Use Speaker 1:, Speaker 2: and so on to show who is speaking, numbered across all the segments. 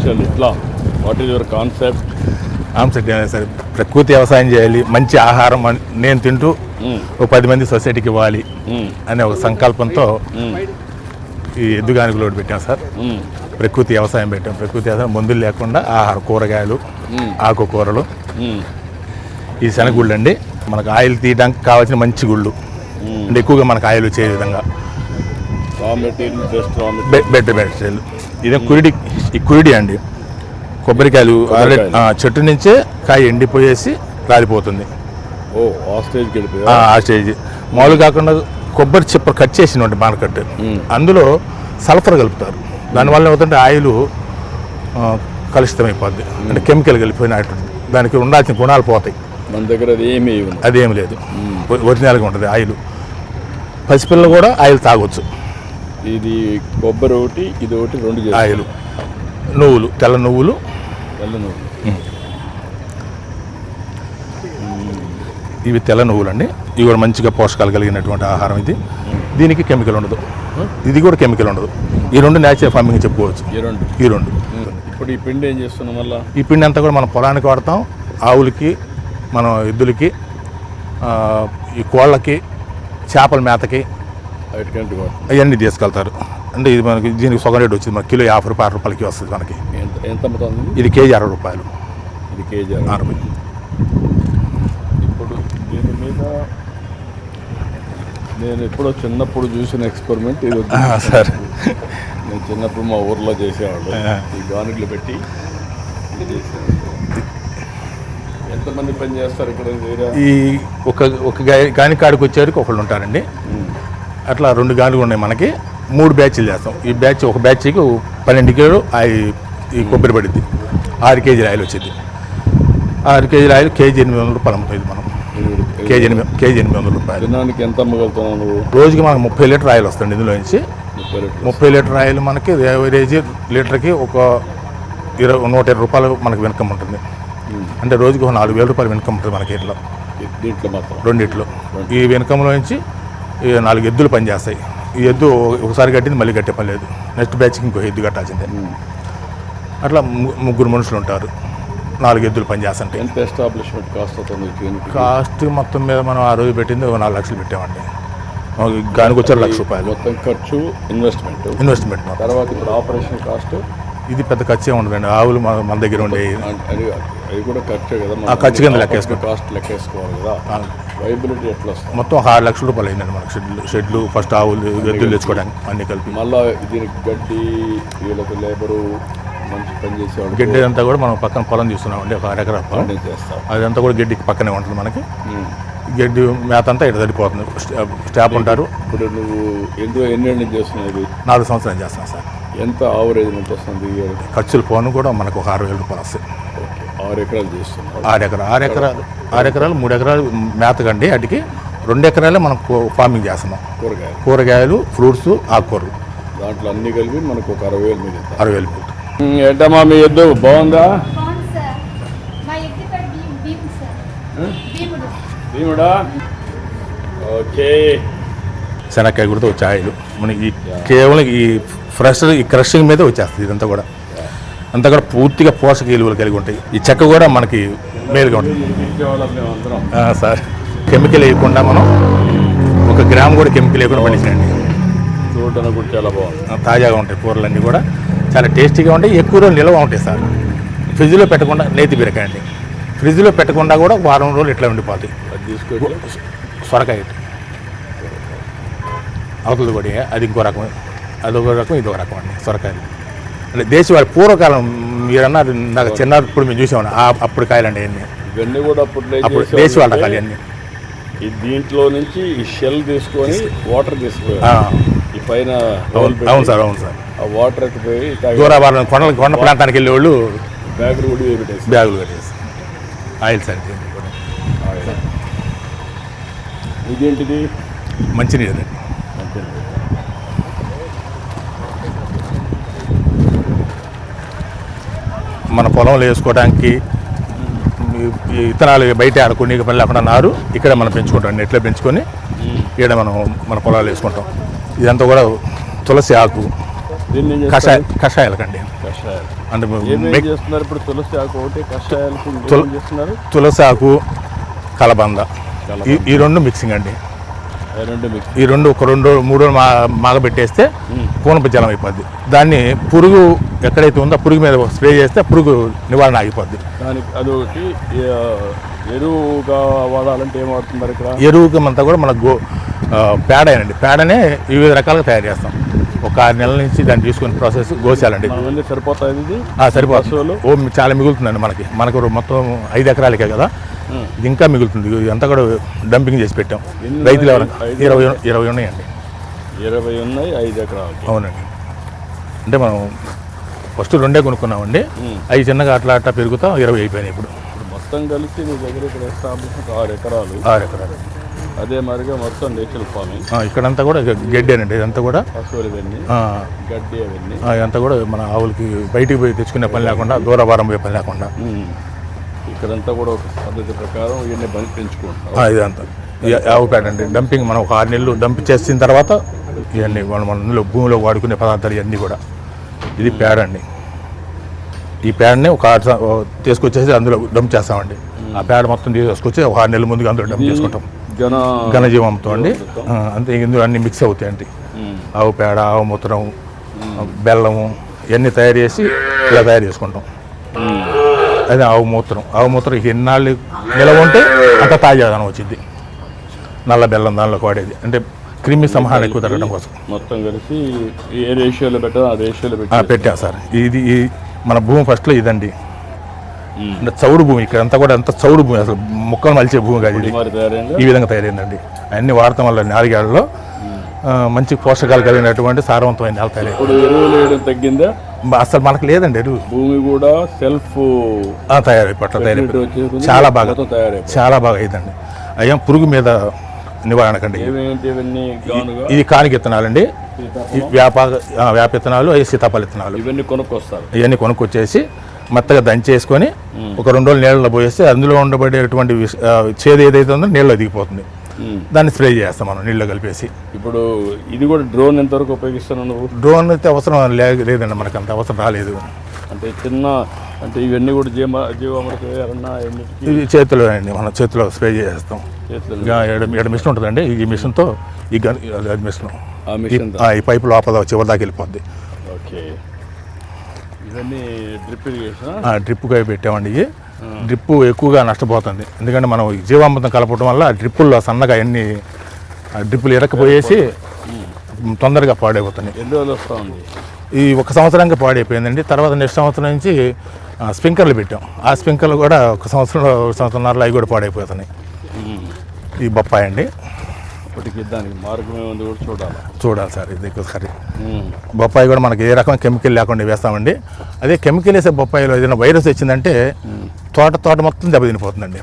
Speaker 1: Special ఇట్లా what is your concept?
Speaker 2: సరే, ప్రకృతి వ్యవసాయం చేయాలి, మంచి ఆహారం నేను తింటూ ఒక 10 మంది సొసైటీకి ఇవ్వాలి అనే ఒక సంకల్పంతో ఈ ఎద్దుగానికి లోటు పెట్టాం సార్. ప్రకృతి వ్యవసాయం పెట్టాం. ప్రకృతి వ్యవసాయం మందులు లేకుండా ఆహారం, కూరగాయలు, ఆకుకూరలు. ఈ శనగుళ్ళు అండి మనకు ఆయిల్ తీయడానికి కావాల్సిన మంచి గుళ్ళు అంటే ఎక్కువగా మనకు ఆయిల్ వచ్చే విధంగా బెటర్ మెటీరియల్. ఇదే కురిడి అండి. కొబ్బరికాయలు చెట్టు నుంచే కాయ ఎండిపోయేసి రాలిపోతుంది. ఆ స్టేజ్ మామూలు కాకుండా కొబ్బరి చిప్ప కట్ చేసిన మార్కెట్, అందులో సల్ఫర్ కలుపుతారు. దానివల్ల ఏమవుతుంటే ఆయిల్ కలుషితమైపోద్ది, అంటే కెమికల్ కలిపిపోయినట్టు దానికి ఉండాల్సిన గుణాలు పోతాయి.
Speaker 1: మన దగ్గర
Speaker 2: అదేమి లేదు, ఒరిజినల్గా ఉంటుంది ఆయిల్. పసిపిల్లలు కూడా ఆయిల్ తాగొచ్చు.
Speaker 1: ఇది కొబ్బరి ఒకటి, ఇది ఒకటి, 2
Speaker 2: ఆయిల్. నువ్వులు, తెల్ల నువ్వులు. ఇవి తెల్ల నువ్వులు అండి. ఇవి కూడా మంచిగా పోషకాలు కలిగినటువంటి ఆహారం. దీనికి కెమికల్ ఉండదు, ఇది కూడా కెమికల్ ఉండదు. ఈ 2 న్యాచురల్ ఫార్మింగ్ చెప్పుకోవచ్చు. ఈ రెండు.
Speaker 1: ఇప్పుడు ఈ పిండి ఏం చేస్తున్నాం? మళ్ళీ
Speaker 2: ఈ పిండి అంతా కూడా మనం పొలానికి వాడతాం. ఆవులకి, మనం ఎద్దులకి, ఈ కోళ్ళకి, చేపల మేతకి అవన్నీ తీసుకెళ్తారు. అంటే ఇది మనకి దీనికి సగం రేటు వచ్చింది. మనకి కిలో 50 రూపాయలు, 60 రూపాయలకి వస్తుంది మనకి.
Speaker 1: ఎంత అమ్ముతుంది?
Speaker 2: ఇది కేజీ 60 రూపాయలు.
Speaker 1: ఇది కేజీ 60. ఇప్పుడు దీని మీద నేను ఎప్పుడో చిన్నప్పుడు చూసిన ఎక్స్పెరిమెంట్ ఇది
Speaker 2: సార్.
Speaker 1: నేను చిన్నప్పుడు మా ఊర్లో చేసేవాళ్ళు. ఈ గానుగులు పెట్టి ఎంతమంది పని చేస్తారు ఇక్కడ?
Speaker 2: ఈ ఒక గాని కాడికి వచ్చేవారికి ఒకళ్ళు ఉంటారండి. అట్లా 2 గానుగులు ఉన్నాయి మనకి. 3 బ్యాచ్లు చేస్తాం. ఈ బ్యాచ్ ఒక బ్యాచ్కి 12 కిలోలు ఈ కొబ్బరి పడుద్ది. 6 కేజీల ఆయిల్ వచ్చింది. 6 కేజీల ఆయిల్ కేజీ 800 రూపాయలు అమ్ముతుంది మనం. కేజీ 800 రూపాయలు.
Speaker 1: దినానికి ఎంత అమ్మగలుగుతున్నావు నువ్వు?
Speaker 2: రోజుకి మనకు 30 లీటర్ ఆయిల్ వస్తుంది. ఇందులో నుంచి 30 లీటర్ ఆయిల్ మనకి యావరేజ్ లీటర్కి ఒక 120 రూపాయలు మనకు ఇన్కమ్ ఉంటుంది. అంటే రోజుకి 4,000 రూపాయలు ఇన్కమ్ ఉంటుంది మనకి. ఇట్లా
Speaker 1: దీంట్లో మాత్రం
Speaker 2: రెండిట్లో ఈ ఇన్కంలో నుంచి 4 ఎద్దులు పనిచేస్తాయి. ఈ ఎద్దు ఒకసారి కట్టింది మళ్ళీ కట్టే పని లేదు. నెక్స్ట్ బ్యాచ్కి ఇంకో ఎద్దు కట్టాల్సిందే. అట్లా 3 మనుషులు ఉంటారు. 4 ఎద్దులు పనిచేస్తుంటాయి.
Speaker 1: ఎంత ఎస్టాబ్లిష్మెంట్ కాస్ట్ అవుతుంది?
Speaker 2: కాస్ట్ మొత్తం మీద మనం ఆ రోజు పెట్టింది 4 లక్షలు పెట్టామండి. గానికి వచ్చారు 1,00,000 రూపాయలు
Speaker 1: మొత్తం ఖర్చు, ఇన్వెస్ట్మెంట్. తర్వాత ఇప్పుడు ఆపరేషన్ కాస్ట్
Speaker 2: ఇది పెద్ద ఖర్చే ఉండదండి. ఆవులు మన దగ్గర ఉండే
Speaker 1: అవి కూడా ఖర్చే కదా.
Speaker 2: ఆ ఖర్చు కింద లెక్కేసుకోవాలి,
Speaker 1: కాస్ట్ లెక్కేసుకోవాలి కదా. వైబిలిటీ ఎట్లా వస్తుంది?
Speaker 2: మొత్తం 6 లక్షల రూపాయలు అయిందండి మనకు. షెడ్లు ఫస్ట్ ఆవులు ఎద్దులు తెచ్చుకోవడానికి అన్ని కలిపి.
Speaker 1: మళ్ళీ దీనికి గడ్డి, వీళ్ళకి లేబరు, మంచి పని చేసేవాళ్ళు.
Speaker 2: గడ్డి అంతా కూడా మనం పక్కన పొలం చూస్తున్నామండి. ఒక 6 ఎకరాల పొలం చేస్తాం. అదంతా కూడా గడ్డికి పక్కనే ఉంటుంది మనకి. గడ్డి మేత అంతా ఇక్కడ సరిపోతుంది. స్టాఫ్ ఉంటారు.
Speaker 1: ఇప్పుడు నువ్వు ఎన్ని ఏళ్ళు చేస్తున్నావు?
Speaker 2: 4 సంవత్సరాలు చేస్తున్నాను సార్.
Speaker 1: ఎంత ఆవరేజ్ ఎంత వస్తుంది?
Speaker 2: ఖర్చులు పోను కూడా మనకు ఒక 6,000 రూపాయలు వస్తాయి.
Speaker 1: 6 ఎకరాలు చేస్తున్నావు?
Speaker 2: 6 ఎకరాలు 3 ఎకరాలు మేతకండి. వాటికి 2 ఎకరాలే మనం ఫార్మింగ్ చేస్తున్నాం. కూరగాయలు, ఫ్రూట్స్, ఆకుకూరలు.
Speaker 1: దాంట్లో అన్ని కలిపి మనకు ఒక 60,000 మిగులుతుంది.
Speaker 2: 60,000 మిగులుతుంది.
Speaker 1: ఏంటమ్మా మీ ఎద్దు బాగుందా? భీముడా? ఓకే.
Speaker 2: శనక్కాయ కూడా వచ్చే ఆయిల్ మనకి కేవలం ఈ ఫ్రెష్ ఈ క్రషింగ్ మీద వచ్చేస్తుంది. ఇదంతా కూడా అంతా కూడా పూర్తిగా పోషక విలువలు కలిగి ఉంటాయి. ఈ చెక్క కూడా మనకి మేలుగా ఉంటుంది సార్. కెమికల్ వేయకుండా మనం 1 గ్రామ్ కూడా కెమికల్ వేయకుండా పండించండి.
Speaker 1: చూడడానికి కూడా చాలా బాగుంది.
Speaker 2: తాజాగా ఉంటాయి కూరలన్నీ కూడా, చాలా టేస్టీగా ఉంటాయి. ఎక్కువ రోజులు నిల్వ ఉంటాయి సార్. ఫ్రిడ్జ్లో పెట్టకుండా నేతి బీరకాయ ఫ్రిడ్జ్లో పెట్టకుండా కూడా 1 వారం రోజులు ఇట్లా ఉండిపోతాయి. సొరకాయ అవతలది కూడా అది ఇంకో రకం, అదొక రకం, ఇదొక రకం అండి సొరకాయలు. అంటే దేశవాళి పూర్వకాలం మీరన్నారు నాకు చిన్నప్పుడు మేము చూసామని అప్పుడు కాయలండి
Speaker 1: ఇవన్నీ కూడా
Speaker 2: అప్పుడు దేశవాళ రకాలు అన్నీ.
Speaker 1: దీంట్లో నుంచి ఈ షెల్ తీసుకొని వాటర్ తీసుకొని ఈ పైన.
Speaker 2: అవును సార్.
Speaker 1: ఆ వాటర్ ఎక్కిపోయి
Speaker 2: దూరాభారం కొండ ప్రాంతానికి వెళ్ళే వాళ్ళు
Speaker 1: బ్యాగులు
Speaker 2: కట్టేసి ఆయిల్ సార్.
Speaker 1: ఇదేంటిది?
Speaker 2: మంచినీళ్ళు. మన పొలంలో వేసుకోవడానికి విత్తనాలు బయట ఆడుకుని పని లేకుండా నారు ఇక్కడ మనం పెంచుకుంటాం. నెట్లో పెంచుకొని ఇక్కడ మన పొలాలు వేసుకుంటాం. ఇదంతా కూడా తులసి ఆకు, కషాయాలకండి. అంటే
Speaker 1: ఏమేం చేస్తున్నారు ఇప్పుడు? తులసి ఆకు ఒకటి, కషాయాలకు ఇంకేం చేస్తున్నారు?
Speaker 2: తులసి ఆకు, కలబంద, ఈ రెండు మిక్సింగ్ అండి. ఈ రెండు ఒక 2-3 రోజులు మాగబెట్టేస్తే పూనప జలం అయిపోద్ది. దాన్ని పురుగు ఎక్కడైతే ఉందో పురుగు మీద స్ప్రే చేస్తే పురుగు నివారణ ఆగిపోద్ది.
Speaker 1: దానికి అదొకటి. ఎరువుగా వాడాలంటే ఏం వాడుతున్నారు ఇక్కడ?
Speaker 2: ఎరువుకి అంతా కూడా మన పేడేనండి. పేడనే వివిధ రకాలుగా తయారు చేస్తాం. ఒక 6 నెలల నుంచి దాన్ని తీసుకునే ప్రాసెస్ గోశాలండి.
Speaker 1: సరిపోతుంది?
Speaker 2: సరిపోతుంది. చాలా మిగులుతుందండి మనకు మొత్తం 5 ఎకరాలకే కదా, ఇది ఇంకా మిగులుతుంది. అంతా కూడా డంపింగ్ చేసి పెట్టాం. రైతులు 20 ఉన్నాయండి.
Speaker 1: 20 ఉన్నాయి 5 ఎకరాలు.
Speaker 2: అవునండి. అంటే మనం ఫస్ట్ 2 కొనుక్కున్నామండి. అవి చిన్నగా అట్లా పెరుగుతా 20 అయిపోయినాయి. ఇప్పుడు
Speaker 1: మొత్తం కలిసి మీ దగ్గర ఇక్కడ ఎస్టాబ్లిష్ 6 ఎకరాలు.
Speaker 2: 6 ఎకరాలు.
Speaker 1: అదే మరిగా మొత్తం నేచురల్ ఫార్మింగ్.
Speaker 2: ఇక్కడంతా కూడా గడ్డేనండి. ఇదంతా కూడా
Speaker 1: పశువులు ఇవన్నీ, గడ్డి అవన్నీ
Speaker 2: ఇదంతా కూడా మన ఆవులకి బయటికి పోయి తెచ్చుకునే పని లేకుండా, దూరభారం పోయే పని లేకుండా
Speaker 1: ఇక్కడంతా కూడా ఒక పద్ధతి ప్రకారం ఇవన్నీ బలి పెంచుకుంటాం.
Speaker 2: ఇదంతా ఆవు పేడ అండి. డంపింగ్ మనం ఒక 6 నెలలు డంప్ చేసిన తర్వాత ఇవన్నీ మన భూమిలో వాడుకునే పదార్థాలు ఇవన్నీ కూడా. ఇది పేడ అండి. ఈ పేడని ఒక తీసుకొచ్చేసి అందులో డంప్ చేస్తామండి. ఆ పేడ మొత్తం తీసుకొచ్చి ఒక 6 నెలల ముందుగా అందులో డంప్ చేసుకుంటాం. ఘనజీవంతో అండి. అంతే, ఇందులో అన్ని మిక్స్ అవుతాయండి. ఆవు పేడ, ఆవు మూత్రం, బెల్లము ఇవన్నీ తయారు చేసి ఇలా తయారు చేసుకుంటాం. అదే ఆవు మూత్రం ఎన్నాళ్ళు నిలవ ఉంటే అంత తాజాదనం వచ్చింది. నల్ల బెల్లం దానిలోకి వాడేది, అంటే క్రిమి సంహారం ఎక్కువ తగ్గడం కోసం.
Speaker 1: మొత్తం కలిసి ఏ రేషియోలో పెట్టాలో ఆ రేషియోలో
Speaker 2: పెట్టాం సార్. ఇది మన భూమి ఫస్ట్లో ఇదండి. అంటే చౌడు భూమి. ఇక్కడ అంతా కూడా అంత చౌడు భూమి, అసలు మొక్కలు మలిచే భూమి కాదు ఇది. ఈ విధంగా తయారైందండి. అన్ని వాడటం వల్ల 4 ఏళ్లలో మంచి పోషకాలు కలిగినటువంటి సారవంతమైన నేల తయారైంది.
Speaker 1: తగ్గిందా?
Speaker 2: అసలు మనకు లేదండి ఎరువు.
Speaker 1: భూమి కూడా సెల్ఫ్
Speaker 2: తయారైపోయి చాలా బాగా అయిందండి. అయ్యా పురుగు మీద నివారణకండి. ఇది కానికి విత్తనాలండి. వేప విత్తనాలు, సీతాఫల విత్తనాలు ఇవన్నీ కొనుక్కొచ్చేసి మెత్తగా దంచేసుకొని ఒక 2 రోజులు నీళ్ళలో పోయేస్తే అందులో ఉండబడేటువంటి చేదు ఏదైతే ఉందో నీళ్ళలో దిగిపోతుంది. దాన్ని స్ప్రే చేస్తాం మనం నీళ్ళలో కలిపేసి.
Speaker 1: ఇప్పుడు ఇది కూడా డ్రోన్ ఎంతవరకు ఉపయోగిస్తున్నావు నువ్వు?
Speaker 2: డ్రోన్ అయితే అవసరం లేదండి, మనకు అంత అవసరం రాలేదు.
Speaker 1: అంటే అంటే ఇవన్నీ కూడా జీవామృతం
Speaker 2: ఇవి చేతిలో అండి, మన చేతిలో స్ప్రే చేస్తాం. ఇక్కడ మిషన్ ఉంటుందండి. ఈ మిషన్తో మిషన్ ఈ పైపు లోపల చివరి దాకా వెళ్ళిపోద్ది.
Speaker 1: ఓకే. ఇవన్నీ డ్రిప్ ఇరిగేషన్.
Speaker 2: డ్రిప్గా పెట్టామండి. ఇవి డ్రిప్ ఎక్కువగా నష్టపోతుంది, ఎందుకంటే మనం జీవామృతం కలపడం వల్ల డ్రిప్పుల్లో సన్నగా అన్ని డ్రిప్పులు ఇరక్కపోయేసి తొందరగా పాడైపోతున్నాయి.
Speaker 1: ఎన్ని రోజులు వస్తూ ఉంది?
Speaker 2: ఈ 1 సంవత్సరంగా పాడైపోయిందండి. తర్వాత నెక్స్ట్ సంవత్సరం నుంచి స్ప్రింక్లర్లు పెట్టాం. ఆ స్ప్రింక్లర్లు కూడా 1 సంవత్సరంన్నరలో అవి కూడా పాడైపోతున్నాయి. ఈ బొప్పాయి అండి.
Speaker 1: ఇప్పటికి దానికి మార్గం ఏముంది కూడా
Speaker 2: చూడాలి సార్. ఇది ఒకసారి బొప్పాయి కూడా మనకి ఏ రకమైన కెమికల్ లేకుండా వేస్తామండి. అదే కెమికల్ వేసే బొప్పాయిలో ఏదైనా వైరస్ వచ్చిందంటే తోట మొత్తం దెబ్బతినిపోతుందండి.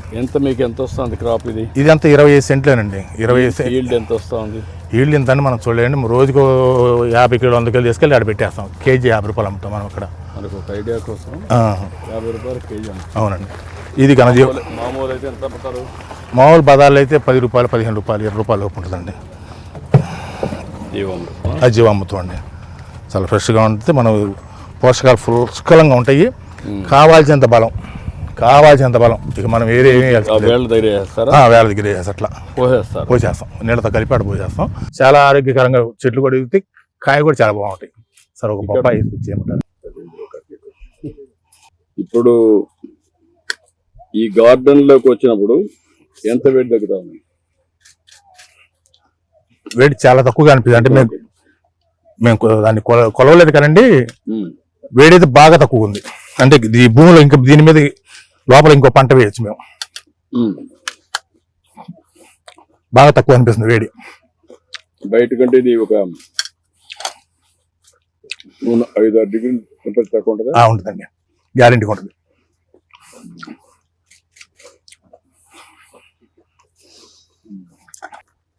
Speaker 1: మీకు ఎంత వస్తుంది క్రాప్?
Speaker 2: ఇది అంతా 25 సెంట్లేనండి. 25
Speaker 1: ఈల్డ్ ఎంత వస్తుంది?
Speaker 2: ఈల్డ్ ఇంత అని మనం చూడలేండి. రోజుకు 50 కిలో 100 కిలో తీసుకెళ్ళి ఆడ పెట్టేస్తాం. కేజీ 50 రూపాయలు అమ్ముతాం మనం ఇక్కడ.
Speaker 1: మనకు ఒక ఐడియా కోసం 50 రూపాయలు కేజీ.
Speaker 2: అవునండి. ఇది ఘనజీవం.
Speaker 1: మామూలు అయితే ఎంత అమ్ముతారు?
Speaker 2: మామూలు బజార్లో అయితే 10 రూపాయలు, 15 రూపాయలు, 20 రూపాయలు లోపు ఉంటుందండి. జీవామృతం అండి. చాలా ఫ్రెష్గా ఉంటుంది. మనం పోషకాలు పుష్కలంగా ఉంటాయి. కావాల్సినంత బలం ఇక మనం వేరే వేళ్ళ దగ్గర వేసి అట్లా పోసేస్తాం. నీళ్ళతో కలిపి అక్కడ పోసేస్తాం. చాలా ఆరోగ్యకరంగా చెట్లు కూడా ఎదుగుతాయి. కాయ కూడా చాలా బాగుంటాయి సార్. ఒక బొప్పాయి చేయమంటారు.
Speaker 1: ఇప్పుడు ఈ గార్డెన్ లోకి వచ్చినప్పుడు ఎంత వేడి తగ్గుతా ఉంది?
Speaker 2: వేడి చాలా తక్కువగా అనిపిస్తుంది. అంటే మేము దాన్ని కొలవలేదు కదండి. వేడి అయితే బాగా తక్కువ ఉంది. అంటే ఈ భూమిలో ఇంకా దీని మీద లోపల ఇంకో పంట వేయచ్చు. మేము బాగా తక్కువ అనిపిస్తుంది వేడి.
Speaker 1: బయట కంటే ఇది ఒక 5-6 డిగ్రీలు టెంపరేచర్ తక్కువ ఉంటుంది.
Speaker 2: ఉంటుందండి, గ్యారెంటీగా ఉంటుంది.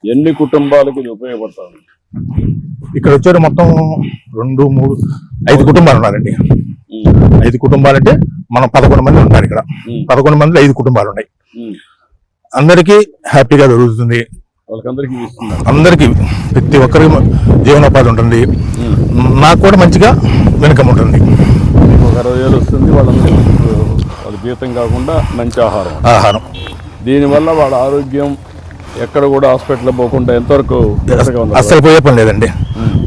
Speaker 1: ఎన్ని కుటుంబాలకు ఇది ఉపయోగపడుతుంది?
Speaker 2: ఇక్కడ వచ్చారు మొత్తం 2, 3, 5 కుటుంబాలు ఉన్నారండి. 5 కుటుంబాలు అంటే మనం 11 మంది ఉన్నారు ఇక్కడ. 11 మందిలో 5 కుటుంబాలు ఉన్నాయి. అందరికీ హ్యాపీగా దొరుకుతుంది. అందరికీ ప్రతి ఒక్కరికి జీవనోపాధి ఉంటుంది. నాకు కూడా మంచిగా వెనుకం ఉంటుంది.
Speaker 1: 60,000 వస్తుంది, వాళ్ళందరికీ వాళ్ళ జీతం కాకుండా మంచి ఆహారం. దీనివల్ల వాళ్ళ ఆరోగ్యం ఎక్కడ కూడా హాస్పిటల్ పోకుండా ఎంతవరకు
Speaker 2: అసలు పోయే పని లేదండి.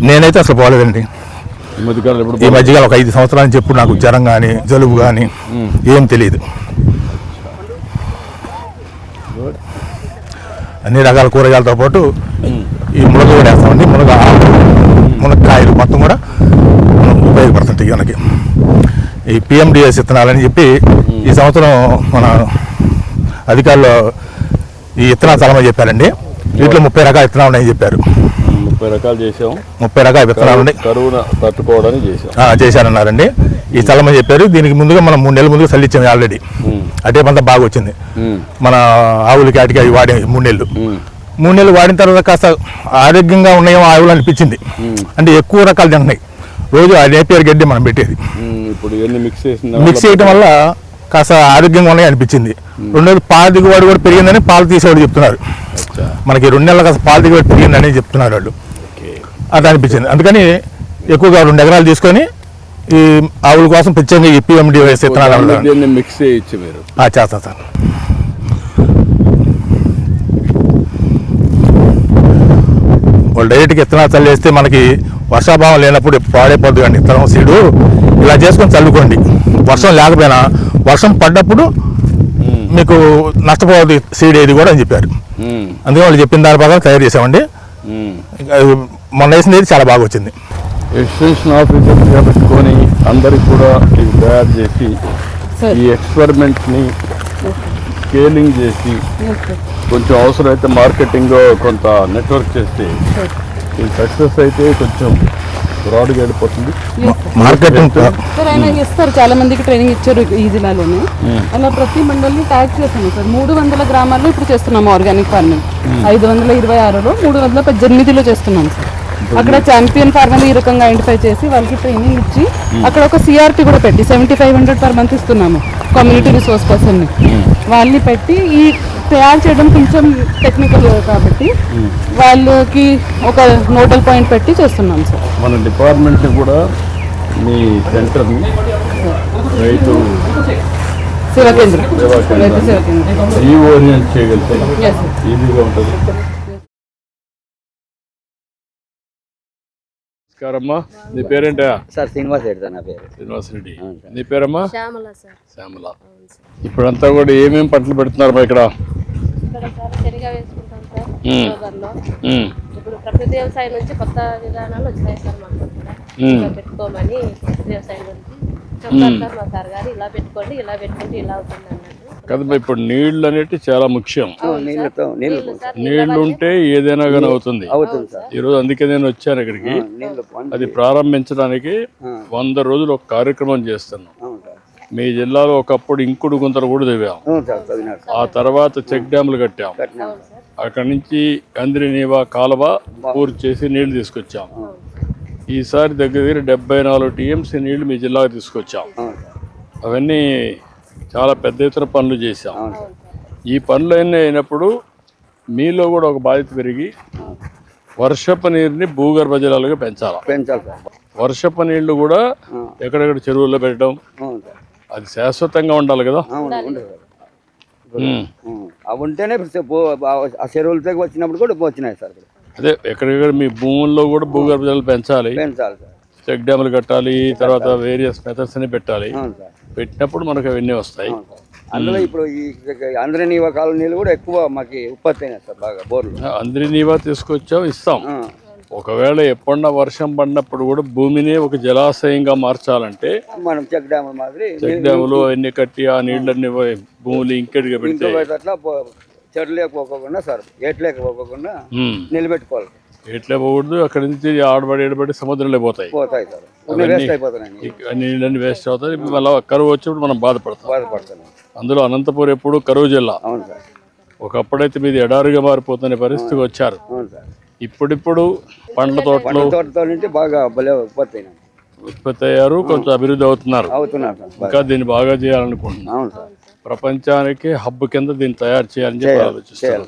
Speaker 2: నేనైతే అసలు పోలేదండి. ఈ మధ్యకాలం ఒక 5 సంవత్సరాల నుంచి ఎప్పుడు నాకు జ్వరం కానీ జలుబు కానీ ఏం తెలియదు. అన్ని రకాల కూరగాయలతో పాటు ఈ మునగ కూడా వేస్తామండి. మునక్కాయలు మొత్తం కూడా ఉపయోగపడుతుంటాయి మనకి. ఈ పిఎండిఎస్ విత్తనాలని చెప్పి ఈ సంవత్సరం మన అధికారులు ఈ విత్తనాలు చాలా చెప్పారండి. వీటిలో 30 రకాల విత్తనాలు ఉన్నాయని చెప్పారు.
Speaker 1: 30 రకాలు చేసాం.
Speaker 2: 30 రకాల విత్తనాలు ఉన్నాయి,
Speaker 1: కరువును తట్టుకోవడానికి
Speaker 2: చేశారన్నారండి. ఈ చల్లమని చెప్పారు. దీనికి ముందుగా మనం 3 నెలల ముందుగా చల్లిచ్చాము ఆల్రెడీ. అటే పంట బాగా వచ్చింది. మన ఆవులకి వాటికి అవి వాడే 3 నెలలు. 3 నెలలు వాడిన తర్వాత కాస్త ఆరోగ్యంగా ఉన్నాయేమో ఆవులు అనిపించింది. అంటే ఎక్కువ రకాలు తింటున్నాయి. రోజు ఆ నేపియర్ గడ్డి మనం పెట్టేది.
Speaker 1: ఇప్పుడు
Speaker 2: మిక్స్ చేయడం వల్ల కాస్త ఆరోగ్యంగా ఉన్నాయి అనిపించింది. 2 నెలలు పాల దిగుబడి కూడా పెరిగిందని పాలు తీసేవాడు చెప్తున్నారు. మనకి 2 నెలల కాస్త పాల దిగుబడి పెరిగిందని చెప్తున్నారు వాళ్ళు. అది అనిపించింది. అందుకని ఎక్కువగా 2 ఎకరాలు తీసుకొని ఈ ఆవుల కోసం ప్రత్యేకంగా ఈ పిఎండిఎస్ విత్తనాలు
Speaker 1: మిక్స్ చేయొచ్చు మీరు.
Speaker 2: చేస్తాం సార్. వాళ్ళు డైరెక్ట్గా విత్తనాలు చల్లేస్తే మనకి వర్షాభావం లేనప్పుడు పాడైపోద్దు కండి. విత్తనం సీడు ఇలా చేసుకొని చల్లుకోండి. వర్షం లేకపోయినా వర్షం పడ్డప్పుడు మీకు నష్టపోవద్దు సీడ్ ఏది కూడా అని చెప్పారు. అందుకే వాళ్ళు చెప్పిన దాని ప్రకారం తయారు చేసామండి. మొన్న వేసింది చాలా బాగా వచ్చింది.
Speaker 1: ఎక్స్టెన్షన్ ఆఫీసర్గా పెట్టుకొని అందరికి కూడా ఇది తయారు చేసి ఈ ఎక్స్పెరిమెంట్ని స్కేలింగ్ చేసి కొంచెం అవసరమైతే మార్కెటింగ్ కొంత నెట్వర్క్ చేస్తే ఇది సక్సెస్ అయితే కొంచెం బ్రాడ్గా వెళ్ళిపోతుంది.
Speaker 2: మార్కెటింగ్
Speaker 3: సార్ ఆయన ఇస్తారు, చాలా మందికి ట్రైనింగ్ ఇచ్చారు ఈ జిల్లాలోనే. అలా ప్రతి మండలిని ట్యాగ్ చేస్తాము సార్. 300 గ్రామాల్లో ఇప్పుడు చేస్తున్నాము ఆర్గానిక్ ఫార్మింగ్. 526లో 318లో చేస్తున్నాం సార్. అక్కడ ఛాంపియన్ ఫార్మర్ ఈ రకంగా ఐడెంటిఫై చేసి వాళ్ళకి ట్రైనింగ్ ఇచ్చి అక్కడ ఒక సిఆర్టీ కూడా పెట్టి 7500 per month ఇస్తున్నాము. కమ్యూనిటీ రిసోర్స్ పర్సన్ని వాళ్ళని పెట్టి ఈ తయారు చేయడం కొంచెం టెక్నికల్ కాబట్టి వాళ్ళకి ఒక నోడల్ పాయింట్ పెట్టి చేస్తున్నాం సార్.
Speaker 1: మన డిపార్ట్మెంట్ కూడా మీ సెంటర్ని రైతు
Speaker 3: సేవా కేంద్రం
Speaker 1: రీఓరియంట్ చేయగలిగితే ఈజీగా ఉంటుంది. నమస్కారమ్మా, నీ పేరేంటా?
Speaker 4: సార్ శ్రీనివాస్ రెడ్డి సార్ నా పేరు.
Speaker 1: శ్రీనివాస్ రెడ్డి. నీ పేరమ్మా?
Speaker 5: శ్యామల సార్.
Speaker 1: శ్యామల. ఇప్పుడంతా కూడా ఏమేమి పంటలు పెడుతున్నారమ్మా ఇక్కడ?
Speaker 5: ఇక్కడ సార్ శనగ వేసుకుంటాం సార్ అక్టోబర్లో. ఇప్పుడు ప్రకృతి వ్యవసాయం నుంచి కొత్త విధానాలు వచ్చాయి సార్ మాకు కూడా. ఇలా పెట్టుకోమని ప్రకృతి వ్యవసాయం నుంచి చెప్తారు సార్ మా సార్ గారు. ఇలా పెట్టుకోండి, ఇలా పెట్టుకుంటే ఇలా అవుతుంది అన్నట్టు
Speaker 1: కదమ్మా. ఇప్పుడు నీళ్లు అనేవి చాలా ముఖ్యం. నీళ్లు ఉంటే ఏదైనా కానీ అవుతుంది. ఈరోజు అందుకే నేను వచ్చాను ఇక్కడికి. అది ప్రారంభించడానికి 100 రోజులు ఒక కార్యక్రమం చేస్తున్నాం. మీ జిల్లాలో ఒకప్పుడు ఇంకుడు గుంతలు కూడా తవ్వాం. ఆ తర్వాత చెక్ డ్యాములు కట్టాం. అక్కడి నుంచి అంద్రినీవా కాలువ పూర్తి చేసి నీళ్లు తీసుకొచ్చాం. ఈసారి దగ్గర 74 TMC నీళ్లు మీ జిల్లాకు తీసుకొచ్చాం. అవన్నీ చాలా పెద్ద ఎత్తున పనులు చేశాం. ఈ పనులు అన్నీ అయినప్పుడు మీలో కూడా ఒక బాధ్యత పెరిగి వర్షపు నీరుని భూగర్భ జలాలుగా పెంచాలి. వర్షపు నీళ్లు కూడా ఎక్కడెక్కడ చెరువుల్లో పెట్టడం, అది శాశ్వతంగా ఉండాలి కదా.
Speaker 4: అవి ఉంటేనే ఆ చెరువులతో వచ్చినప్పుడు కూడా వచ్చినాయి సార్.
Speaker 1: అదే ఎక్కడెక్కడ మీ భూముల్లో కూడా భూగర్భ జలాలు పెంచాలి సార్. చెక్ డ్యాములు కట్టాలి, తర్వాత వేరియస్ మెథడ్స్ అని పెట్టాలి. పెట్టినప్పుడు మనకు అవన్నీ వస్తాయి.
Speaker 4: అందులో ఇప్పుడు ఈ అంద్రనీవా కాలువ నీళ్ళు కూడా ఎక్కువ మాకు ఉత్పత్తి అయినాయి సార్. బాగా బోర్లు
Speaker 1: అంద్రనీవా తీసుకొచ్చాం, ఇస్తాం. ఒకవేళ ఎప్పుడన్నా వర్షం పడినప్పుడు కూడా భూమిని ఒక జలాశయంగా మార్చాలంటే
Speaker 4: మనం చెక్ డ్యాములు మాదిరి
Speaker 1: చెక్ డ్యాములు అవన్నీ కట్టి ఆ నీళ్ళన్ని భూములు ఇంకెడిగా పెడితే
Speaker 4: అట్లా చెడు లేకపోకుండా సార్ ఏట్ లేకపోకుండా నిలబెట్టుకోవాలి.
Speaker 1: ఎట్లా పోకూడదు. అక్కడి నుంచి ఆడబడి సముద్రంలో పోతాయి. నీళ్ళని వేస్ట్ అవుతాయి. మళ్ళీ కరువు వచ్చినప్పుడు మనం బాధపడతాం. అందులో అనంతపురం ఎప్పుడు కరువు జిల్లా. ఒకప్పుడైతే మీది ఎడారిగా మారిపోతున్న పరిస్థితికి వచ్చారు. ఇప్పుడిప్పుడు పండ్ల తోటలు
Speaker 4: బాగా
Speaker 1: ఉత్పత్తి అయ్యారు, కొంచెం అభివృద్ధి అవుతున్నారు. ఇంకా దీన్ని బాగా చేయాలనుకుంటున్నాం. ప్రపంచానికి హబ్ కింద దీన్ని తయారు చేయాలని చెప్పి ఆలోచిస్తారు.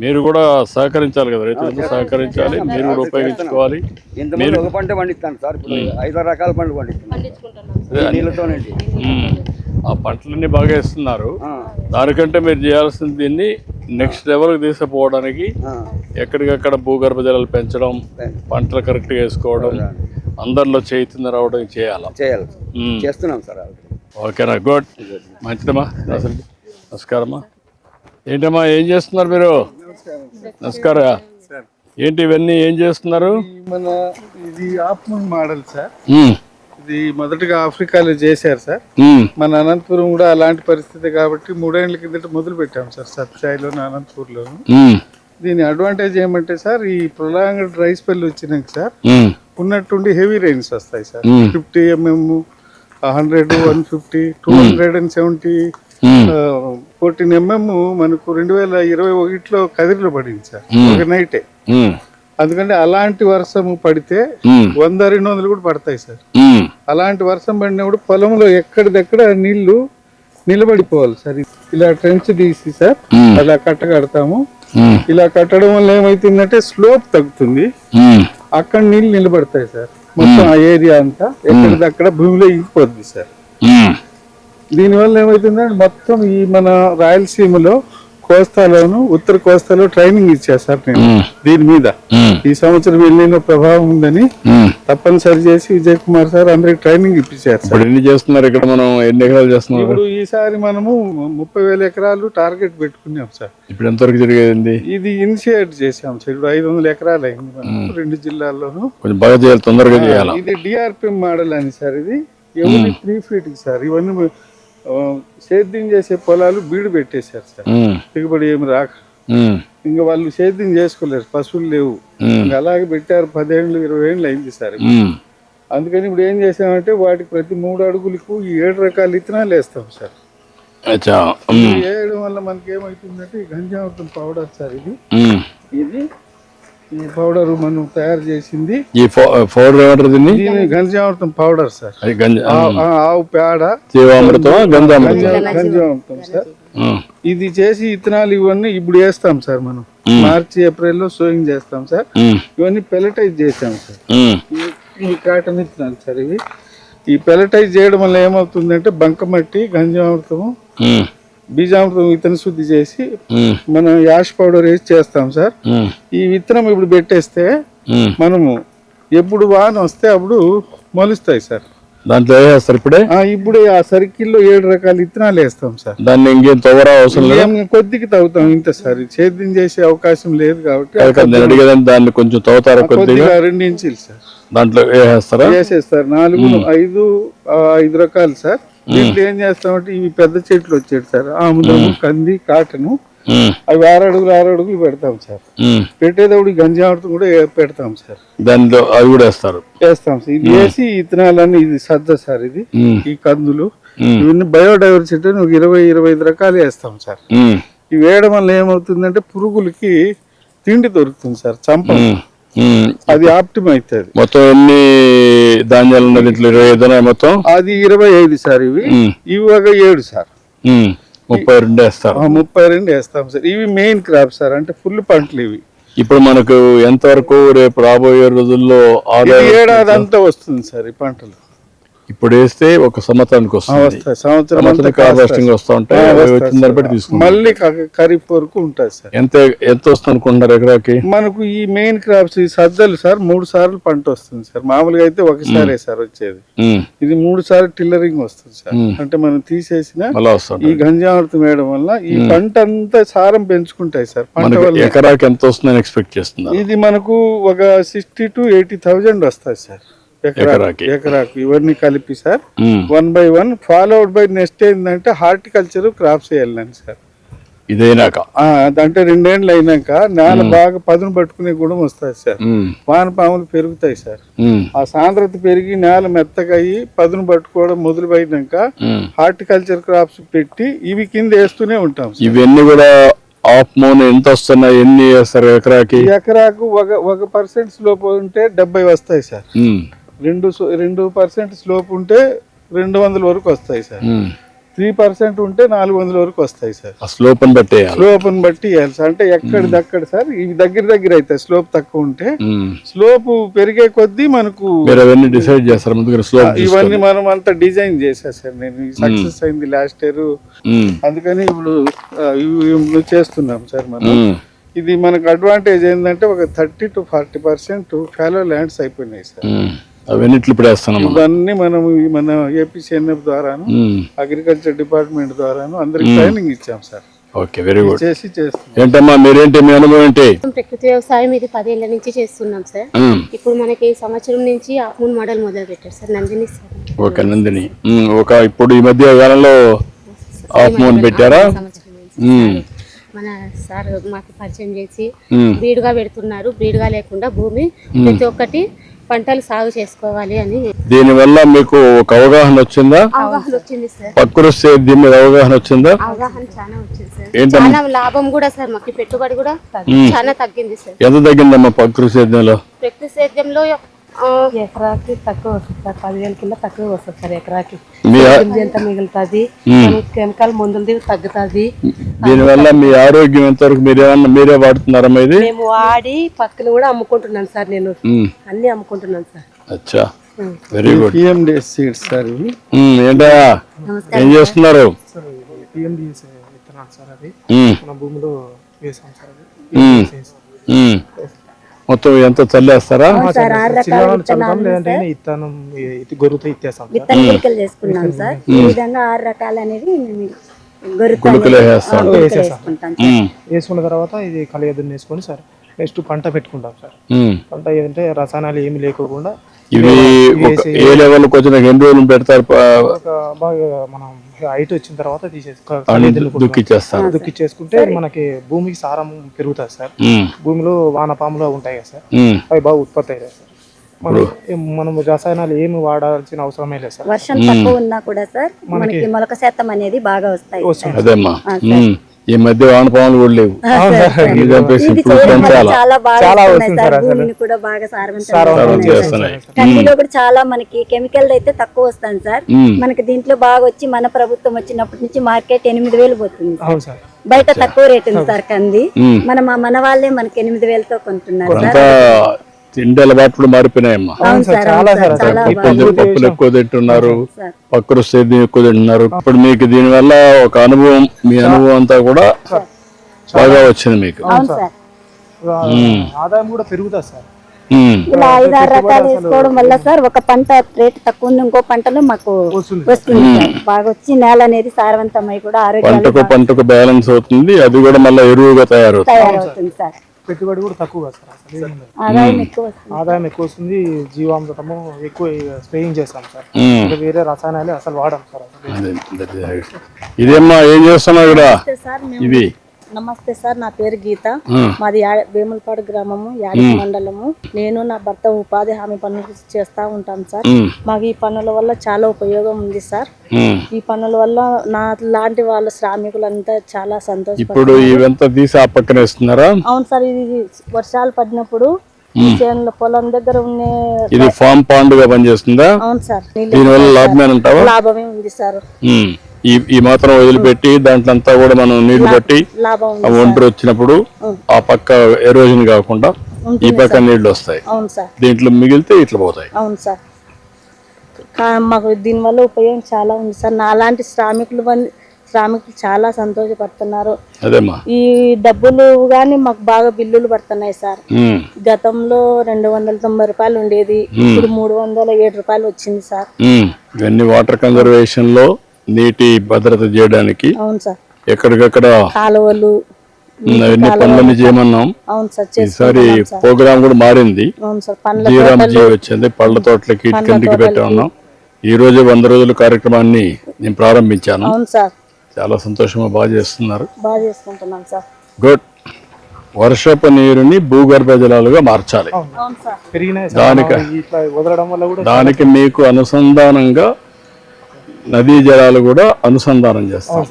Speaker 1: మీరు కూడా సహకరించాలి కదా, రైతులకు సహకరించాలి, మీరు కూడా ఉపయోగించుకోవాలి.
Speaker 4: ఇంతమంది ఒక పంట పండిస్తాను సార్, ఇప్పుడు 5 రకాల పంటలు పండిస్తున్నాను
Speaker 5: పండించుకుంటున్నాం
Speaker 4: నీళ్ళతోనండి.
Speaker 1: ఆ పంటలన్నీ బాగా ఇస్తున్నారు. దానికంటే మీరు చేయాల్సింది దీన్ని నెక్స్ట్ లెవెల్కి తీసుకుపోవడానికి ఎక్కడికక్కడ భూగర్భ జలాలు పెంచడం, పంటలు కరెక్ట్గా వేసుకోవడం, అందరిలో చైతన్యం రావడం చేయాలి.
Speaker 4: చేస్తున్నాం సార్.
Speaker 1: ఓకేనా, గుడ్, మంచిదమ్మా. అసలు నమస్కారమ్మా. ఏంటమ్మా ఏం చేస్తున్నారు మీరు? నమస్కారం. ఏంటి ఇవన్నీ ఏం చేస్తున్నారు?
Speaker 6: మన ఇది ఆప్మూన్ మోడల్ సార్. ఇది మొదటగా ఆఫ్రికాలో చేశారు సార్. మన అనంతపురం కూడా అలాంటి పరిస్థితి కాబట్టి 3 ఏళ్ల కిందట మొదలు పెట్టాం సార్, సత్సాయిలోను అనంతపూర్లోను. దీని అడ్వాంటేజ్ ఏమంటే సార్, ఈ ప్రొలాంగ్డ్ డ్రై స్పెల్ వచ్చినాక సార్ ఉన్నట్టుండి హెవీ రైన్స్ వస్తాయి సార్. 50 mm, 100, 150, 270, 14 mm మనకు 2021లో కదిరిలో పడింది సార్, ఒక నైటే. అందుకంటే అలాంటి వర్షం పడితే 100-200 కూడా పడతాయి సార్. అలాంటి వర్షం పడినప్పుడు పొలంలో ఎక్కడిదెక్కడ నీళ్లు నిలబడిపోవాలి సార్. ఇలా ట్రెంచ్ తీసి సార్ అలా కట్టగడతాము. ఇలా కట్టడం వల్ల ఏమైతుందంటే స్లోప్ తగ్గుతుంది, అక్కడ నీళ్లు నిలబడతాయి సార్. మొత్తం ఆ ఏరియా అంతా ఎక్కడిదక్కడ భూమిలో ఇంకిపోద్ది సార్. దీనివల్ల ఏమైతుందంటే మొత్తం ఈ మన రాయలసీమలో, కోస్తాలోను, ఉత్తర కోస్తాలో ట్రైనింగ్ ఇచ్చారు సార్ నేను దీని మీద. ఈ సంవత్సరం వెళ్ళిన ప్రభావం ఉందని తప్పనిసరి చేసి విజయ్ కుమార్ సార్ అందరికి ట్రైనింగ్ ఇప్పించారు సార్.
Speaker 1: ఎన్ని చేస్తున్నారు ఇక్కడ? మనం ఎన్ని ఎకరాలు చేస్తున్నాం
Speaker 6: ఇప్పుడు? ఈసారి మనము 30,000 ఎకరాలు టార్గెట్ పెట్టుకున్నాం సార్.
Speaker 1: ఇప్పుడు ఎంతవరకు జరిగేది?
Speaker 6: ఇది ఇనిషియేట్ చేసాం సార్. ఇప్పుడు 500 ఎకరాలు అయింది మనకు 2 జిల్లాల్లోనూ.
Speaker 1: కొంచెం బాగా చేయాలి, తొందరగా చేయాలి.
Speaker 6: ఇది డిఆర్పిఎం మోడల్ అని సార్. ఇది ఎవరి 3 feet సార్. ఇవన్నీ సేద్యం చేసే పొలాలు బీడు పెట్టేశారు సార్, దిగుబడి ఏమి రాక. ఇంకా వాళ్ళు సేద్యం చేసుకోలేరు, పశువులు లేవు. ఇంకా అలాగే పెట్టారు. 10 ఏళ్ళు 20 ఏళ్ళు అయింది సార్. అందుకని ఇప్పుడు ఏం చేసామంటే వాటికి ప్రతి 3 అడుగులకు ఈ 7 రకాల విత్తనాలు వేస్తాం సార్. వేయడం వల్ల మనకి ఏమవుతుందంటే ఈ గంజామృతం పౌడర్ సార్. ఇది ఈ పౌడర్ మనం తయారు చేసింది.
Speaker 1: ఈ పౌడర్ ఏమంటారు దీన్ని?
Speaker 6: గంజామృతం పౌడర్ సార్. ఆవు పేడ గంజామృతం సార్. ఇది చేసి విత్తనాలు ఇవన్నీ ఇప్పుడు వేస్తాం సార్. మనం మార్చి ఏప్రిల్లో సోయింగ్ చేస్తాం సార్. ఇవన్నీ పెలటైజ్ చేసాం సార్. ఈ కాటన్ విత్తనాలు సార్. ఇవి ఈ పెలటైజ్ చేయడం వల్ల ఏమవుతుందంటే బంకమట్టి, గంజామృతము, బీజామృతం విత్తన శుద్ధి చేసి మనం యాష్ పౌడర్ వేసి చేస్తాం సార్. ఈ విత్తనం ఇప్పుడు పెట్టేస్తే మనము ఎప్పుడు వాన వస్తే అప్పుడు మొలుస్తాయి సార్.
Speaker 1: దాంట్లో వేస్తారు ఇప్పుడే.
Speaker 6: ఇప్పుడే ఆ సర్కిల్లో 7 రకాల విత్తనాలు వేస్తాం సార్.
Speaker 1: దాన్ని ఇంకేం తవ్వరా అవసరం లేదు,
Speaker 6: కొద్దికి తవ్వుతాం ఇంత సార్. సేద్యం చేసే అవకాశం లేదు కాబట్టి
Speaker 1: దాన్ని కొంచెం తవ్వుతారు, కొద్దిగా
Speaker 6: 2 ఇంచులు సార్.
Speaker 1: దాంట్లో వేసేస్తారా?
Speaker 6: వేసేస్తారు. 4, 5 రకాలు సార్. దీంట్లో ఏం చేస్తామంటే ఇవి పెద్ద చెట్లు వచ్చేది సార్. ఆముదము, కంది, కాటను, అవి 6 అడుగులు 6 అడుగులు పెడతాం సార్. పెట్టేటప్పుడు గంజామృతం కూడా పెడతాం సార్.
Speaker 1: దాంట్లో అవి కూడా వేస్తాం సార్. ఇది వేసి విత్తనాలన్నీ, ఇది సద్ద సార్. ఇది ఈ కందులు ఇవన్నీ బయోడైవర్సిటీ 20-25 రకాలు వేస్తాం సార్. ఇవి వేయడం వల్ల ఏమవుతుందంటే పురుగులకి తిండి దొరుకుతుంది సార్, చంప. అది ఆప్టిమ్ అవుతుంది. మొత్తం ఎన్ని ధాన్యాలు ఉన్నాయి దీంట్లో? 25 మొత్తం.
Speaker 6: అది 25 సార్. ఇవి ఒక 7 సార్.
Speaker 1: 32 వేస్తారు.
Speaker 6: 32 వేస్తాం సార్. ఇవి మెయిన్ క్రాప్ సార్, అంటే ఫుల్ పంటలు ఇవి.
Speaker 1: ఇప్పుడు మనకు ఎంత వరకు రేపు రాబోయే రోజుల్లో
Speaker 6: ఏడాది అంతా వస్తుంది సార్ ఈ పంటలు.
Speaker 1: ఇప్పుడు వేస్తే ఒక సంవత్సరానికి వస్తుంది.
Speaker 6: సంవత్సరం
Speaker 1: వస్తూ ఉంటాయి.
Speaker 6: మళ్ళీ ఖరీఫ్ వరకు ఉంటుంది సార్.
Speaker 1: ఎంత వస్తుంది అనుకుంటున్నారు ఎకరాకి?
Speaker 6: మనకు ఈ మెయిన్ క్రాప్స్ ఈ సద్దలు సార్ 3 సార్లు పంట వస్తుంది సార్. మామూలుగా అయితే ఒకసారే సార్ వచ్చేది. ఇది 3 సార్లు టిల్లరింగ్ వస్తుంది సార్. అంటే మనం తీసేసిన ఈ గంజామృతం వేయడం వల్ల ఈ పంట అంతా సారం పెంచుకుంటాయి సార్. పంట వల్ల
Speaker 1: ఎకరాకి ఎంత వస్తుందని ఎక్స్పెక్ట్ చేస్తున్నారు?
Speaker 6: ఇది మనకు ఒక 60,000 to 80,000 వస్తాయి సార్ ఎకరాకు. ఇవన్నీ కలిపి sir 1 by 1 followed by next ఏంటంటే హార్టికల్చర్ క్రాప్స్ వేయాలని సార్.
Speaker 1: ఇదైనాక
Speaker 6: అంటే 2 ఏళ్ళు అయినాక నేల బాగా పదును పట్టుకునే గుణం వస్తాయి సార్. వానపాములు పెరుగుతాయి సార్. ఆ సాంద్రత పెరిగి నేల మెత్తగా అయ్యి పదును పట్టుకోవడం మొదలుపోయినాక హార్టికల్చర్ క్రాప్స్ పెట్టి ఇవి కింద వేస్తూనే ఉంటాం.
Speaker 1: ఇవన్నీ కూడా ఆప్మోన్ ఎంత వస్తున్నాయి? ఎన్ని వేస్తారు ఎకరాకి?
Speaker 6: ఎకరాకు 1% స్లోప్ ఉంటే 70 వస్తాయి సార్. 2% స్లోప్ ఉంటే 200 వరకు వస్తాయి సార్. 3% ఉంటే 400 వరకు వస్తాయి సార్.
Speaker 1: ఆ స్లోప్ని బట్టి
Speaker 6: స్లోప్ని బట్టి ఇవ్వాలి సార్. అంటే ఎక్కడిదక్కడ సార్ ఇవి దగ్గర అవుతాయి. స్లోప్ తక్కువ ఉంటే స్లోప్ పెరిగే కొద్దీ మనకు
Speaker 1: మీరు అవన్నీ డిసైడ్ చేస్తారు ముందుగా స్లోప్
Speaker 6: ఇవన్నీ మనం అంతా డిజైన్ చేసా సార్. నేను సక్సెస్ అయింది లాస్ట్ ఇయర్, అందుకని ఇప్పుడు ఇవి చేస్తున్నాం సార్. మనం ఇది మనకు అడ్వాంటేజ్ ఏంటంటే ఒక 30 to 40% ఫాలో ల్యాండ్స్ అయిపోయినాయి సార్.
Speaker 1: అవన్నీ ఇప్పుడు వేస్తున్నాం.
Speaker 6: ఇవన్నీ మనం మన ఏపీసీఎన్ఎఫ్ ద్వారాను అగ్రికల్చర్ డిపార్ట్మెంట్ ద్వారాను అందరికి ట్రైనింగ్ ఇచ్చాం సార్.
Speaker 1: Okay, very good.
Speaker 6: చేసి చేస్తున్నాం.
Speaker 1: ఏంటమ్మా మీరేంటి మీ అనుభవం ఏంటి?
Speaker 7: ప్రకృతి వ్యవసాయం ఇది 10 ఏళ్ల నుంచి చేస్తున్నాం సార్. ఇప్పుడు మనకి ఈ సంవత్సరం నుంచి ఆఫ్మూన్ మోడల్ మొదలు పెట్టారు sir. Nandini sir.
Speaker 1: Okay, Nandini. ఇప్పుడు ఈ మధ్య కాలంలో ఆఫ్మూన్ పెట్టారా?
Speaker 7: మన సార్ మాకు పరిచయం చేసి బీడుగా పెడుతున్నారు. బీడుగా లేకుండా భూమి ప్రతి ఒక్కటి పంటలు సాగు చేసుకోవాలి అని.
Speaker 1: దీని వల్ల మీకు ఒక అవగాహన వచ్చిందా?
Speaker 7: అవగాహన వచ్చింది సార్.
Speaker 1: ప్రకృతి సేద్యం మీద అవగాహన వచ్చిందా?
Speaker 7: అవగాహన చాలా వచ్చింది సార్. చాలా లాభం కూడా సార్. మాకు పెట్టుబడి కూడా చాలా తగ్గింది సార్.
Speaker 1: ఎంత తగ్గిందమ్మా ప్రకృతి సేద్యంలో?
Speaker 7: ప్రకృతి సేద్యంలో
Speaker 5: ఎకరాకి తక్కువ వస్తుంది సార్. 10,000 కింద తక్కువ వస్తుంది సార్ ఎకరాకి.
Speaker 1: మీ
Speaker 5: ఎంత మిగులుతుంది, కెమికల్ మందులది తగ్గుతుంది.
Speaker 1: దీనివల్ల మీ ఆరోగ్యం ఎంతవరకు మీరే వాడుతున్నారమ్మా ఇది?
Speaker 5: మేము వాడి పక్కన కూడా అమ్ముకుంటున్నాను సార్. నేను అన్ని అమ్ముకుంటున్నాను సార్.
Speaker 1: అచ్చా, very good.
Speaker 6: PMDS seeds sir ఇవి.
Speaker 1: ఏంటా ఏం చేస్తున్నారు?
Speaker 8: పిఎండిఎస్ విత్తనాలు సార్. అది మన భూమిలో వేసాం సార్.
Speaker 1: మొత్తం ఎంత చల్లేస్తారా?
Speaker 8: లేదంటే ఇత్తనం గొర్రెతో ఇచ్చేస్తాం.
Speaker 9: విత్తనాలు చేసుకున్నాం సార్. ఈ విధంగా 6 రకాలు అనేది
Speaker 8: వేసుకున్న తర్వాత ఇది కలియదుని వేసుకొని సార్ నెక్స్ట్ పంట పెట్టుకుంటాం సార్. పంట ఏంటంటే రసాయనాలు ఏమి లేకోకుండా
Speaker 1: ఇవి ఏ లెవెల్ కొంచెం ఎన్ని రోజులు పెడతారు?
Speaker 8: బాగా మనం హైట్ వచ్చిన తర్వాత దుక్కిచ్చేసుకుంటే మనకి భూమికి సారం పెరుగుతుంది సార్. భూమిలో వానపాములు ఉంటాయి కదా సార్, అవి బాగా ఉత్పత్తి అవుతాయి సార్. మనం రసాయనాలు ఏమి వాడాల్సిన అవసరమే లేదు సార్.
Speaker 9: వర్షం తక్కువ ఉన్నా కూడా సార్ మనకి మొలక శాతం అనేది బాగా వస్తాయి.
Speaker 1: అదేమ్మా, ఈ మధ్య వానపాములు కూడా లేవు.
Speaker 9: చాలా బాగా భూమిని కూడా బాగా సారవంతం. కందిలో కూడా చాలా మనకి కెమికల్ అయితే తక్కువ వస్తాను సార్. మనకి దీంట్లో బాగా వచ్చి మన ప్రభుత్వం వచ్చినప్పటి నుంచి మార్కెట్ 8,000 పోతుంది. బయట తక్కువ రేట్ ఉంది సార్ కంది. మన వాళ్ళే మనకి 8,000తో కొంటున్నారు సార్.
Speaker 1: తిండి అలవాట్లు మారిపోయినాయమ్మా. పప్పులు ఎక్కువ తింటున్నారు, పక్కన సేద్యం ఎక్కువ తింటున్నారు. ఇప్పుడు మీకు దీని వల్ల ఒక అనుభవం, మీ అనుభవం అంతా కూడా బాగా వచ్చింది మీకు.
Speaker 8: ఆదాయం కూడా పెరుగుతుంది సార్.
Speaker 9: ఇలా 5-6 రకాలు వేసుకోవడం వల్ల సార్ ఒక పంట రేటు తక్కువ ఉంది, ఇంకో పంటలో మాకు వస్తుంది సార్. బాగా వచ్చి నేల అనేది సారవంతమై కూడా
Speaker 1: పంటకు బ్యాలెన్స్ అవుతుంది. అది కూడా మళ్ళీ ఎరువుగా తయారవుతుంది
Speaker 9: సార్.
Speaker 8: పెట్టుబడి కూడా తక్కువ సార్.
Speaker 9: ఆదాయం
Speaker 8: ఎక్కువ వస్తుంది. జీవామృతము ఎక్కువ స్ప్రేయింగ్ చేస్తాం సార్. వేరే రసాయనాలు అసలు వాడాం సార్.
Speaker 1: ఇదేమ్మా ఏం చేస్తున్నావు ఇక్కడ? ఇవి
Speaker 5: నమస్తే సార్, నా పేరు గీత. మాది వేములపాడు గ్రామము, యాడికి మండలము. నేను నా భర్త ఉపాధి హామీ పనులు చేస్తా ఉంటాం సార్. మాకు ఈ పనుల వల్ల చాలా ఉపయోగం ఉంది సార్. ఈ పనుల వల్ల నా లాంటి వాళ్ళ శ్రామికులంతా చాలా సంతోషం.
Speaker 1: ఇప్పుడు ఇవంతా తీసి ఆ పక్కన వేస్తున్నారా?
Speaker 5: అవును సార్. ఇది వర్షాలు పడినప్పుడు పొలం దగ్గర ఉన్న
Speaker 1: ఇది ఫామ్ పాండ్ గా పనిచేస్తుందా?
Speaker 5: అవును సార్.
Speaker 1: దీనివల్ల
Speaker 5: లాభమే ఉంది సార్.
Speaker 1: ఈ మాత్రం వదిలిపెట్టి దాంట్లో అంతా కూడా మనం నీళ్లు బట్టి ఒంటరి వచ్చినప్పుడు ఆ పక్క ఎరోజన్ కాకుండా ఈ పక్క నీళ్లు వస్తాయి. దీంట్లో మిగిలితే ఇట్లా పోతాయి.
Speaker 5: అవును సార్. మాకు దీనివల్ల ఉపయోగం చాలా ఉంది సార్. నా లాంటి శ్రామికులు చాలా సంతోషపడుతున్నారు. ఈ డబ్బులు గాని మాకు బాగా బిల్లులు పడుతున్నాయి సార్. గతంలో 290 రూపాయలు ఉండేది, ఇప్పుడు 307 రూపాయలు వచ్చింది సార్.
Speaker 1: ఇవన్నీ వాటర్ కన్జర్వేషన్ లో నీటి భద్రత చేయడానికి ఎక్కడికక్కడ
Speaker 5: కాలువలు
Speaker 1: పనులన్నీ చేయమన్నాం. ఈసారి ప్రోగ్రామ్ కూడా మారింది. జీరాంజీ వచ్చింది, పళ్ళ తోటలకి కిందికి పెట్టా ఉన్నాం. ఈ రోజు 100 రోజుల కార్యక్రమాన్ని నేను ప్రారంభించాను. చాలా సంతోషంగా బాగా చేస్తున్నారు. గుడ్. వర్షపు నీరుని భూగర్భ జలాలుగా మార్చాలి. దానికి మీకు అనుసంధానంగా నదీ జలాలు కూడా అనుసంధానం చేస్తాం.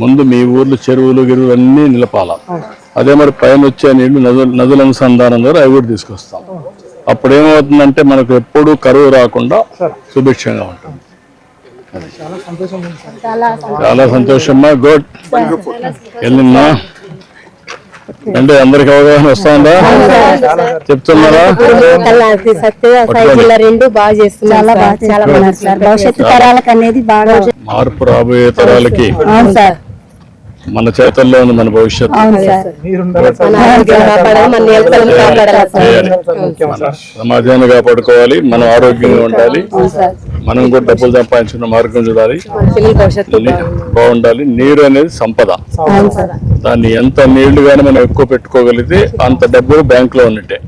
Speaker 1: ముందు మీ ఊర్లో చెరువులు గిరువులు అన్నీ నిలపాల. అదే మరి పైన వచ్చే నీళ్లు నదుల అనుసంధానం ద్వారా అవి కూడా తీసుకొస్తాం. అప్పుడు ఏమవుతుందంటే మనకు ఎప్పుడూ కరువు రాకుండా సుభిక్షంగా ఉంటుంది.
Speaker 8: చాలా సంతోషం ఉంది సార్.
Speaker 1: చాలా సంతోషమ్మా. గుడ్. వెళ్ళిందా అంటే అందరికి అవగాహన వస్తుందా? చెప్తున్నారా?
Speaker 7: రెండు బాగా చేస్తున్నారు చాలా బాగా సార్.
Speaker 9: భవిష్యత్తు తరాలకు అనేది బాగా
Speaker 1: మార్పు రాబోయే తరాలకి
Speaker 9: అవును సార్
Speaker 1: మన చేతుల్లో ఉంది మన భవిష్యత్తు.
Speaker 9: అవును సార్
Speaker 1: మన సమాజాన్ని కాపాడుకోవాలి, మనం ఆరోగ్యంగా ఉండాలి, మనం కూడా డబ్బులు సంపాదించుకున్న మార్గం చూడాలి, బాగుండాలి. నీరు అనేది సంపద. దాన్ని ఎంత నీళ్లు గానీ మనం ఎక్కువ పెట్టుకోగలిగితే అంత డబ్బులు బ్యాంక్ లో ఉన్నట్టే.